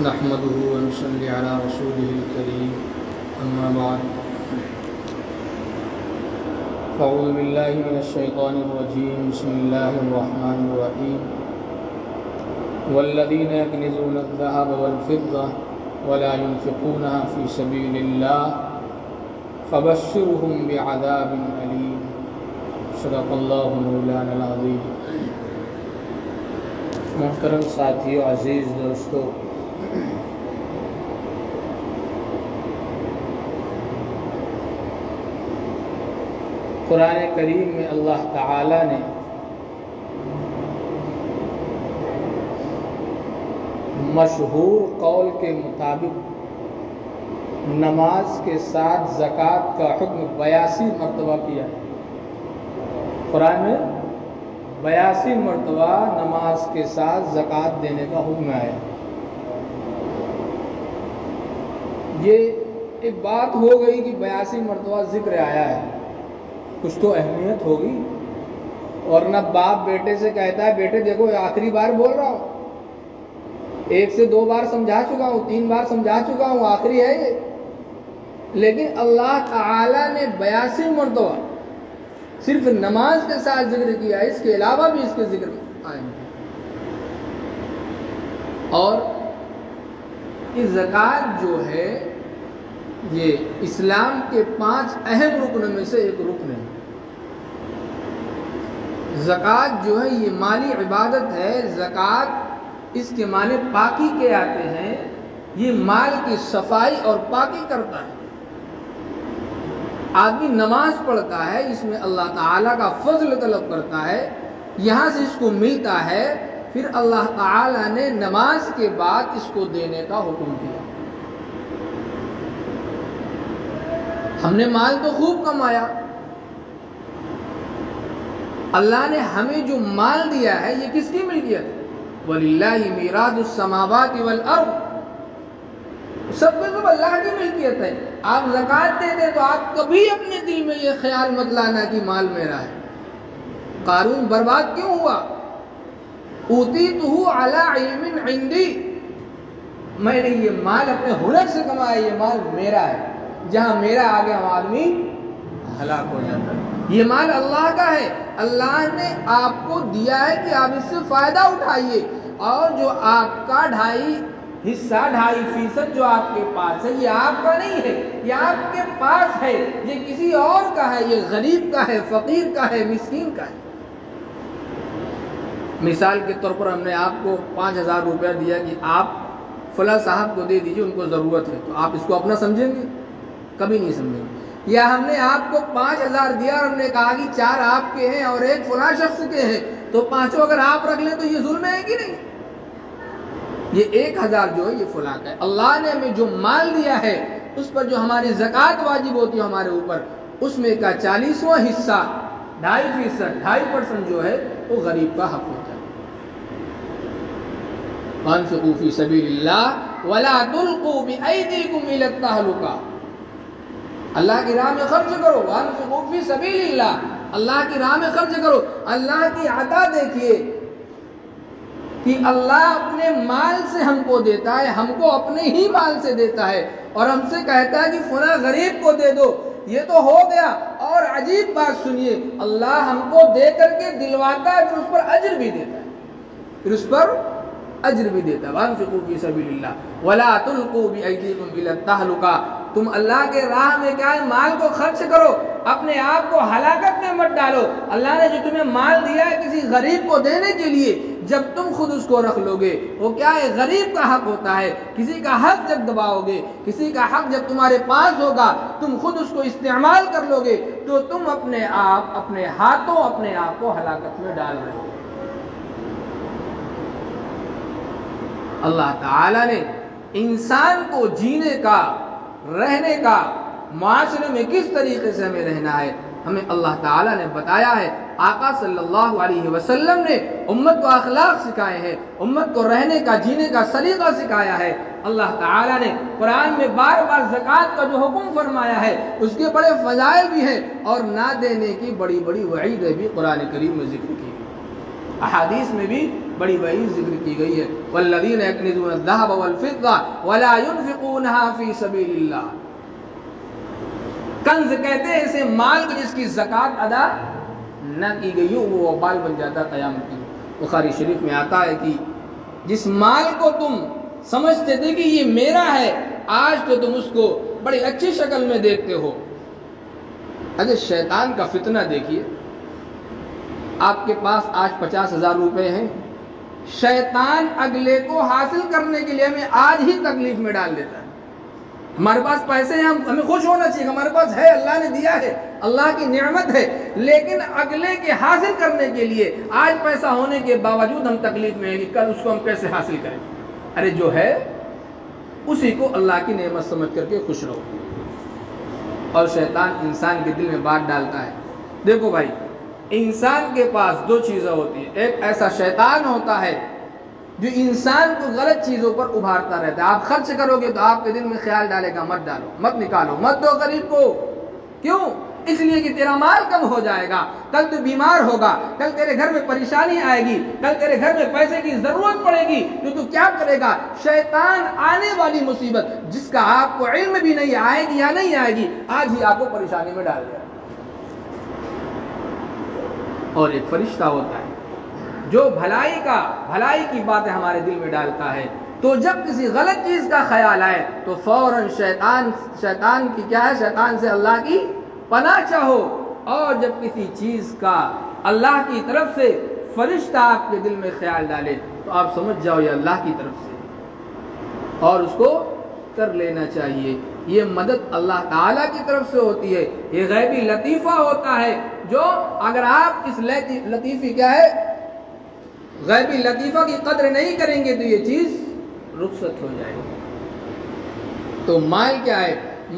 نحمده ونصلي على رسوله الكريم أما بعد فأعوذ بالله من الشيطان الرجيم بسم الله الرحمن الرحيم والذين يكنزون الذهب والفضة ولا ينفقونها في سبيل الله فبشرهم بعذاب أليم صدق الله مولانا العظيم. محترم ساتھیو، عزیز دوستو، قرآن کریم میں اللہ تعالی نے مشہور قول کے مطابق نماز کے ساتھ زکوٰۃ کا حکم 82 مرتبہ کیا ہے. قرآن میں 82 مرتبہ نماز کے ساتھ زکوٰۃ دینے کا حکم آیا. یہ ایک بات ہو گئی کہ 82 مرتبہ ذکر آیا ہے، کچھ تو اہمیت ہوگی. اور نہ باپ بیٹے سے کہتا ہے بیٹے دیکھو آخری بار بول رہا ہوں، 1 سے 2 بار سمجھا چکا ہوں، 3 بار سمجھا چکا ہوں، آخری ہے یہ. لیکن اللہ تعالی نے 82 مرتبہ صرف نماز کے ساتھ ذکر کیا ہے، اس کے علاوہ بھی اس کے ذکر آئیں گے. اور یہ زکوٰۃ جو ہے یہ اسلام کے 5 اہم رکنوں میں سے ایک رکن ہے. زکوٰۃ جو ہے یہ مالی عبادت ہے. زکوٰۃ اس کے معنی پاکی کے آتے ہیں. یہ مال کی صفائی اور پاکی کرتا ہے. آدمی نماز پڑھتا ہے، اس میں اللہ تعالیٰ کا فضل طلب کرتا ہے، یہاں سے اس کو ملتا ہے، پھر اللہ تعالیٰ نے نماز کے بعد اس کو دینے کا حکم کیا. ہم نے مال تو خوب کمایا، اللہ نے ہمیں جو مال دیا ہے یہ کس کی ملکیت ہے؟ وَلِلَّهِ مِيرَاثُ السَّمَاوَاتِ وَالْأَرْضِ. سب کو سب اللہ کی ملکیت ہے. آپ زکوٰۃ دیتے تو آپ کبھی اپنے دل میں یہ خیال مت لانا کہ مال میرا ہے. قارون برباد کیوں ہوا؟ أُوتِيتُهُ عَلَى عِلْمٍ عِنْدِي. میں نے یہ مال اپنے ہنر سے کمایا، یہ مال میرا ہے. جہاں میرا آگے ہم آدمی ہلاک ہو جاتا ہے. یہ مال اللہ کا ہے، اللہ نے آپ کو دیا ہے کہ آپ اس سے فائدہ اٹھائیے. اور جو آپ کا 2.5% جو آپ کے پاس ہے یہ آپ کا نہیں ہے، یہ آپ کے پاس ہے، یہ کسی اور کا ہے، یہ غریب کا ہے، فقیر کا ہے، مسکین کا ہے. مثال کے طور پر ہم نے آپ کو 5000 روپیہ دیا کہ آپ فلاں صاحب کو دے دیجئے، ان کو ضرورت ہے، تو آپ اس کو اپنا سمجھیں گے؟ کبھی نہیں سمجھیں گے. یا ہم نے آپ کو 5000 دیا اور ہم نے کہا کہ 4 آپ کے ہیں اور 1 فلاں شخص کے ہیں، تو 5 اگر آپ رکھ لیں تو یہ ظلم ہے کہ نہیں؟ یہ 1000 جو ہے یہ فلاں کا ہے. اللہ نے ہمیں جو مال دیا ہے اس پر جو ہماری زکوٰۃ واجب ہوتی ہے ہمارے اوپر، اس میں کا 40واں حصہ 2.5% جو ہے وہ غریب کا حق ہوتا ہے. وَأَنفِقُوا فِي سَبِيلِ اللَّهِ وَلَا تُلْقُوا بِأَيْدِيكُمْ إِلَى التَّهْلُكَةِ. اللہ کی راہ میں خرچ کرو. وَأَنفِقُوا فِي سَبِيلِ اللَّهِ. اللہ کی راہ میں خرچ کرو. اللہ کی عطا دیکھیے کہ اللہ اپنے مال سے ہم کو دیتا ہے، ہم کو اپنے ہی مال سے دیتا ہے، اور ہم سے کہتا ہے کہ فلاں غریب کو دے دو. یہ تو ہو گیا. اور عجیب بات سنیے، اللہ ہم کو دے کر کے دلواتا ہے، پھر اس پر اجر بھی دیتا ہے، اجر بھی دیتا ہے. وَأَنفِقُوا فِي سَبِيلِ اللَّهِ وَلَا تُلْقُوا بِأَيْدِيكُمْ إِلَى التَّهْلُكَةِ. تم اللہ کے راہ میں کیا ہے مال کو خرچ کرو، اپنے آپ کو ہلاکت میں مت ڈالو. اللہ نے جو تمہیں مال دیا ہے کسی غریب کو دینے کے لیے، جب تم خود اس کو رکھ لو گے، وہ کیا ہے غریب کا حق ہوتا ہے. کسی کا حق جب دباؤ گے، کسی کا حق جب تمہارے پاس ہوگا، تم خود اس کو استعمال کر لو گے، تو تم اپنے ہاتھوں اپنے آپ کو ہلاکت میں ڈال رہے ہو. اللہ تعالی نے انسان کو جینے کا، رہنے کا، معاشرے میں کس طریقے سے ہمیں رہنا ہے ہمیں اللہ تعالی نے بتایا ہے. آقا صلی اللہ علیہ وسلم نے امت کو اخلاق سکھائے ہیں، امت کو رہنے کا، جینے کا سلیقہ سکھایا ہے. اللہ تعالی نے قرآن میں بار بار زکوٰۃ کا جو حکم فرمایا ہے اس کے بڑے فضائل بھی ہیں، اور نہ دینے کی بڑی بڑی وعیدیں بھی قرآن کریم میں ذکر کی. احادیث میں بھی بڑی وعید ذکر کی گئی ہے، والذین یکنزون الذهب والفضة ولا ينفقونها فی سبیل اللہ۔ کنز کہتے ہیں اسے مال کو جس کی زکوٰۃ ادا نہ کی گئی ہو، وہ وبال بن جاتا ہے قیامت کی۔ بخاری شریف میں آتا ہے کہ جس مال کو تم سمجھتے تھے کہ یہ میرا ہے، آج تو تم اس کو بڑی اچھی شکل میں دیکھتے ہو۔ اگر شیطان کا فتنہ دیکھیے، آپ کے پاس آج 50,000 روپے ہیں، شیطان اگلے کو حاصل کرنے کے لیے ہمیں آج ہی تکلیف میں ڈال دیتا ہے۔ ہمارے پاس پیسے ہیں، ہمیں خوش ہونا چاہیے، ہمارے پاس ہے، اللہ نے دیا ہے، اللہ کی نعمت ہے، لیکن اگلے کے حاصل کرنے کے لیے آج پیسہ ہونے کے باوجود ہم تکلیف میں ہیں کہ کل اس کو ہم کیسے حاصل کریں۔ ارے جو ہے اسی کو اللہ کی نعمت سمجھ کر کے خوش رہو۔ اور شیطان انسان کے دل میں بات ڈالتا ہے۔ دیکھو بھائی، انسان کے پاس دو چیزیں ہوتی ہیں، ایک ایسا شیطان ہوتا ہے جو انسان کو غلط چیزوں پر ابھارتا رہتا ہے۔ آپ خرچ کرو گے تو آپ کے دل میں خیال ڈالے گا مت ڈالو، مت نکالو، مت دو غریب کو۔ کیوں؟ اس لیے کہ تیرا مال کم ہو جائے گا، کل تو بیمار ہوگا، کل تیرے گھر میں پریشانی آئے گی، کل تیرے گھر میں پیسے کی ضرورت پڑے گی، تو کیا کرے گا؟ شیطان آنے والی مصیبت جس کا آپ کو علم بھی نہیں آئے گی یا نہیں آئے گی، آج ہی آپ کو پریشانی میں ڈال دیا۔ اور ایک فرشتہ ہوتا ہے جو بھلائی کی باتیں ہمارے دل میں ڈالتا ہے، تو جب کسی غلط چیز کا خیال آئے تو فوراً شیطان کی کیا ہے، شیطان سے اللہ کی پناہ چاہو۔ اور جب کسی چیز کا اللہ کی طرف سے فرشتہ آپ کے دل میں خیال ڈالے تو آپ سمجھ جاؤ یہ اللہ کی طرف سے، اور اس کو کر لینا چاہیے۔ یہ مدد اللہ تعالیٰ کی طرف سے ہوتی ہے، یہ غیبی لطیفہ ہوتا ہے جو اگر آپ اس لطیفی کیا ہے غیبی لطیفہ کی قدر نہیں کریں گے تو یہ چیز رخصت ہو جائے گی۔ تو مال کیا ہے؟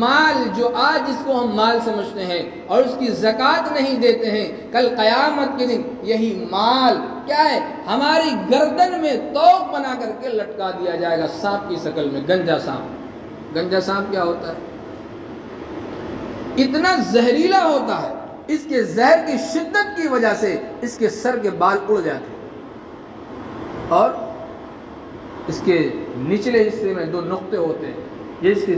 مال جو آج جس کو ہم مال سمجھتے ہیں اور اس کی زکوٰۃ نہیں دیتے ہیں، کل قیامت کے دن یہی مال کیا ہے، ہماری گردن میں توق بنا کر کے لٹکا دیا جائے گا، سانپ کی شکل میں، گنجا سانپ۔ گنجا سانپ کیا ہوتا ہے؟ اتنا زہریلا ہوتا ہے، اس کے زہر کی شدت کی وجہ سے اس کے سر کے بال اڑ جاتے ہیں، اور اس کے نچلے حصے میں 2 نقطے ہوتے ہیں، یہ اس کی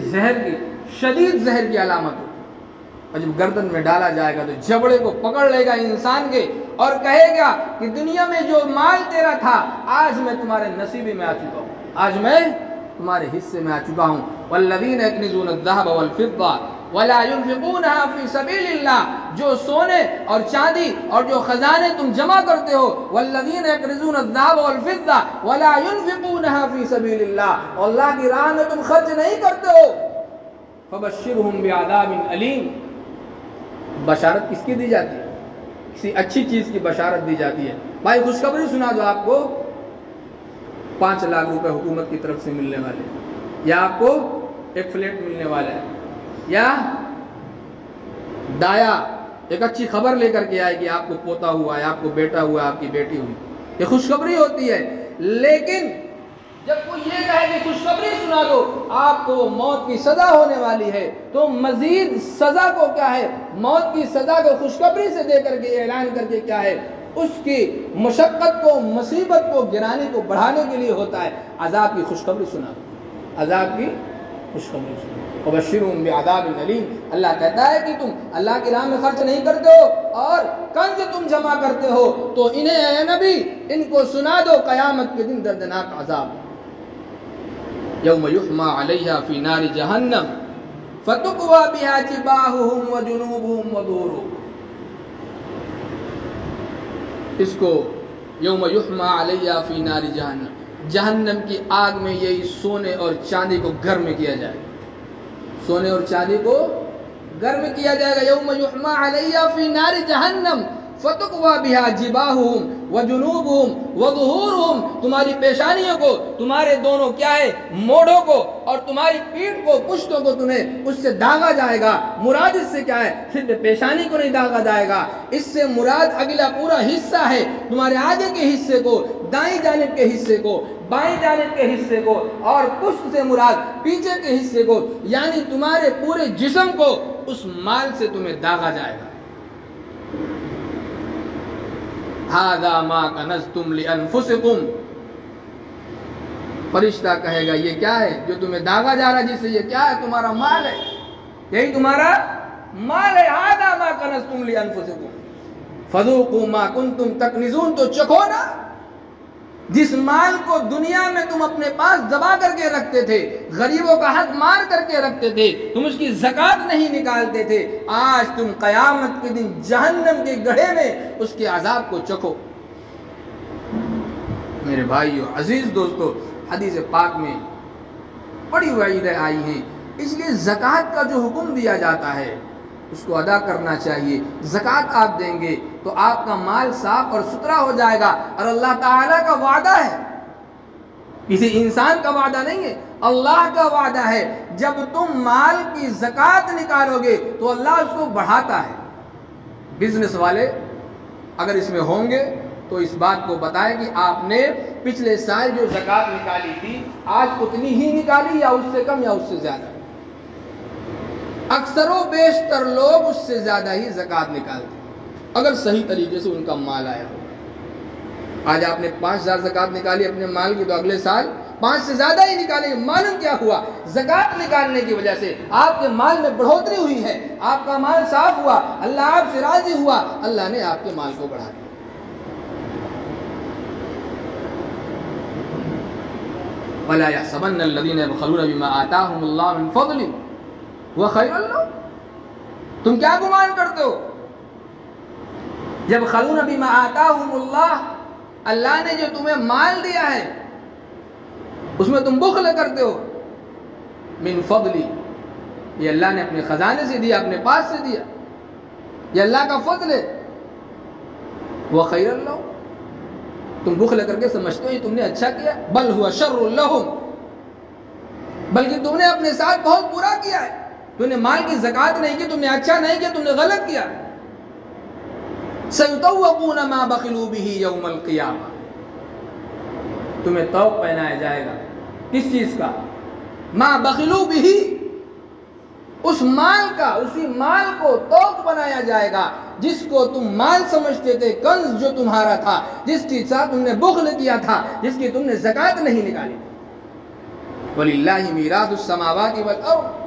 شدید زہر کی علامت ہوتی ہے۔ اور جب گردن میں ڈالا جائے گا تو جبڑے کو پکڑ لے گا انسان کے اور کہے گا کہ دنیا میں جو مال تیرا تھا آج میں تمہارے نصیبے میں آ چکا ہوں، آج میں تمہارے حصے میں آ چکا ہوں۔ والذین یکنزون الذهب والفضة ولا ينفقونها في سبيل اللہ، جو سونے اور چاندی اور جو خزانے تم جمع کرتے ہو، والذین یکنزون الذهب والفضة ولا ينفقونها في سبيل اللہ، اور اللہ کی راہ میں تم خرچ نہیں کرتے ہو، فبشرهم بعذاب علیم، بشارت کس کی دی جاتی ہے؟ کسی اچھی چیز کی بشارت دی جاتی ہے۔ بھائی خوشخبری سنا دو، آپ کو 5 لاکھ روپے حکومت کی طرف سے ملنے والے، یا آپ کو ایک فلیٹ ملنے والا ہے، یا دایا ایک اچھی خبر لے کر کے آئے کہ آپ کو پوتا ہوا ہے، آپ کو بیٹا ہوا ہے، آپ کی بیٹی ہوئی، یہ خوشخبری ہوتی ہے۔ لیکن جب کوئی یہ کہے کہ خوشخبری سنا دو، آپ کو موت کی سزا ہونے والی ہے، تو مزید سزا کو کیا ہے، موت کی سزا کو خوشخبری سے دے کر کے اعلان کر کے کیا ہے، اس کی مشقت کو، مصیبت کو، گرانی کو بڑھانے کے لیے ہوتا ہے۔ عذاب کی خوشخبری سنا دو، عذاب کی خوشخبری سنا دو، وبشرهم بعذاب علیم۔ اللہ کہتا ہے کہ تم اللہ کی راہ میں خرچ نہیں کرتے ہو اور کنز تم جمع کرتے ہو، تو انہیں اے نبی ان کو سنا دو قیامت کے دن دردناک عذاب، یوم یحمى علیہا فی نار جہنم فتقوی بہا جباہہم وجنوبہم وظہورہم۔ اس کو یوم یحمى علیہا فی نار جہنم، جہنم کی آگ میں یہی سونے اور چاندی کو گرم کیا جائے گا، سونے اور چاندی کو گرم کیا جائے گا۔ یوم یحمى علیہا فی نار جہنم فتقوی بہا جباہہم وجنوبہم وظہورہم، تمہاری پیشانیوں کو، تمہارے دونوں کیا ہے موڑوں کو، اور تمہاری پیٹھ کو، پشتوں کو تمہیں اس سے داغا جائے گا۔ مراد اس سے کیا ہے، صرف پیشانی کو نہیں داغا جائے گا، اس سے مراد اگلا پورا حصہ ہے، تمہارے آگے کے حصے کو، دائیں جانب کے حصے کو، بائیں جانب کے حصے کو، اور پشت سے مراد پیچھے کے حصے کو، یعنی تمہارے پورے جسم کو اس مال سے تمہیں داغا جائے گا۔ ھذا ما کنزتم لانفسکم، فرشتہ کہے گا یہ کیا ہے جو تمہیں داغا جا رہا ہے، جس سے یہ کیا ہے؟ تمہارا مال ہے، یہی تمہارا مال ہے۔ ھذا ما کنزتم لانفسکم فذوقوا ما کنتم تکنزون، تو چکھو نا جس مال کو دنیا میں تم اپنے پاس دبا کر کے رکھتے تھے، غریبوں کا حق مار کر کے رکھتے تھے، تم اس کی زکوٰۃ نہیں نکالتے تھے، آج تم قیامت کے دن جہنم کے گڑھے میں اس کے عذاب کو چکھو۔ میرے بھائیو، عزیز دوستو، حدیث پاک میں بڑی وعیدیں آئی ہیں، اس لیے زکوٰۃ کا جو حکم دیا جاتا ہے اس کو ادا کرنا چاہیے۔ زکوٰۃ آپ دیں گے تو آپ کا مال صاف اور ستھرا ہو جائے گا، اور اللہ تعالیٰ کا وعدہ ہے، کسی انسان کا وعدہ نہیں ہے، اللہ کا وعدہ ہے، جب تم مال کی زکوٰۃ نکالو گے تو اللہ اس کو بڑھاتا ہے۔ بزنس والے اگر اس میں ہوں گے تو اس بات کو بتائیں کہ آپ نے پچھلے سال جو زکوٰۃ نکالی تھی آج اتنی ہی نکالی یا اس سے کم یا اس سے زیادہ؟ اکثر و بیشتر لوگ اس سے زیادہ ہی زکوٰۃ نکالتے ہیں، اگر صحیح طریقے سے ان کا مال آیا ہو۔ آج آپ نے 5000 زکوٰۃ نکالی اپنے مال کی، تو اگلے سال 5 سے زیادہ ہی نکالیں گے۔ معلوم کیا ہوا؟ زکوٰۃ نکالنے کی وجہ سے آپ کے مال میں بڑھوتری ہوئی ہے، آپ کا مال صاف ہوا، اللہ آپ سے راضی ہوا، اللہ نے آپ کے مال کو بڑھا دیا۔ وَلَا يَحْسَبَنَّ الَّذِينَ يَبْخَلُونَ بِمَا آتَاهُمُ اللَّهُ مِنْ فَضْلِهِ وہ خیر اللہ، تم کیا گمان کرتے ہو؟ جب خلون بما آتاہم اللہ نے جو تمہیں مال دیا ہے اس میں تم بخل کرتے ہو۔ من فضلی، یہ اللہ نے اپنے خزانے سے دیا، اپنے پاس سے دیا، یہ اللہ کا فضل ہے۔ وہ خیر اللہ، تم بخل کر کے سمجھتے ہو یہ تم نے اچھا کیا، بل ہوا شر لہم، بلکہ تم نے اپنے ساتھ بہت برا کیا ہے، تم نے مال کی زکوٰۃ نہیں کی، تم نے اچھا نہیں کیا، تم نے غلط کیا۔ سَيُطَوَّقُونَ مَا بَخِلُوا بِهِ يَوْمَ الْقِيَامَةِ، تمہیں طوق پہنایا جائے گا، کس چیز کا؟ مَا بَخِلُوا بِهِ، اس مال کا، اسی مال کو طوق بنایا جائے گا جس کو تم مال سمجھتے تھے، کنز جو تمہارا تھا، جس کے ساتھ تم نے بخل کیا تھا، جس کی تم نے زکوٰۃ نہیں نکالی۔ وَلِلَّهِ مِيرَاثُ السَّمَاوَاتِ وَالْأَرْضِ،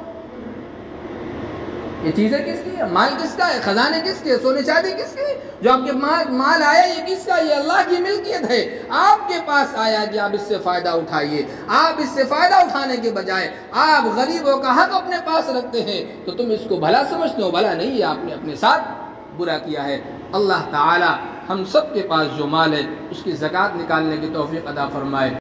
یہ چیزیں کس کی ہے؟ مال کس کا ہے؟ خزانے کس کے؟ سونے چاندی کس کے؟ جو آپ کے مال آیا یہ کس کا؟ یہ اللہ کی ملکیت ہے، آپ کے پاس آیا کہ آپ اس سے فائدہ اٹھائیے۔ آپ اس سے فائدہ اٹھانے کے بجائے آپ غریبوں کا حق اپنے پاس رکھتے ہیں، تو تم اس کو بھلا سمجھتے ہو، بھلا نہیں ہے، آپ نے اپنے ساتھ برا کیا ہے۔ اللہ تعالی ہم سب کے پاس جو مال ہے اس کی زکوٰۃ نکالنے کی توفیق عطا فرمائے۔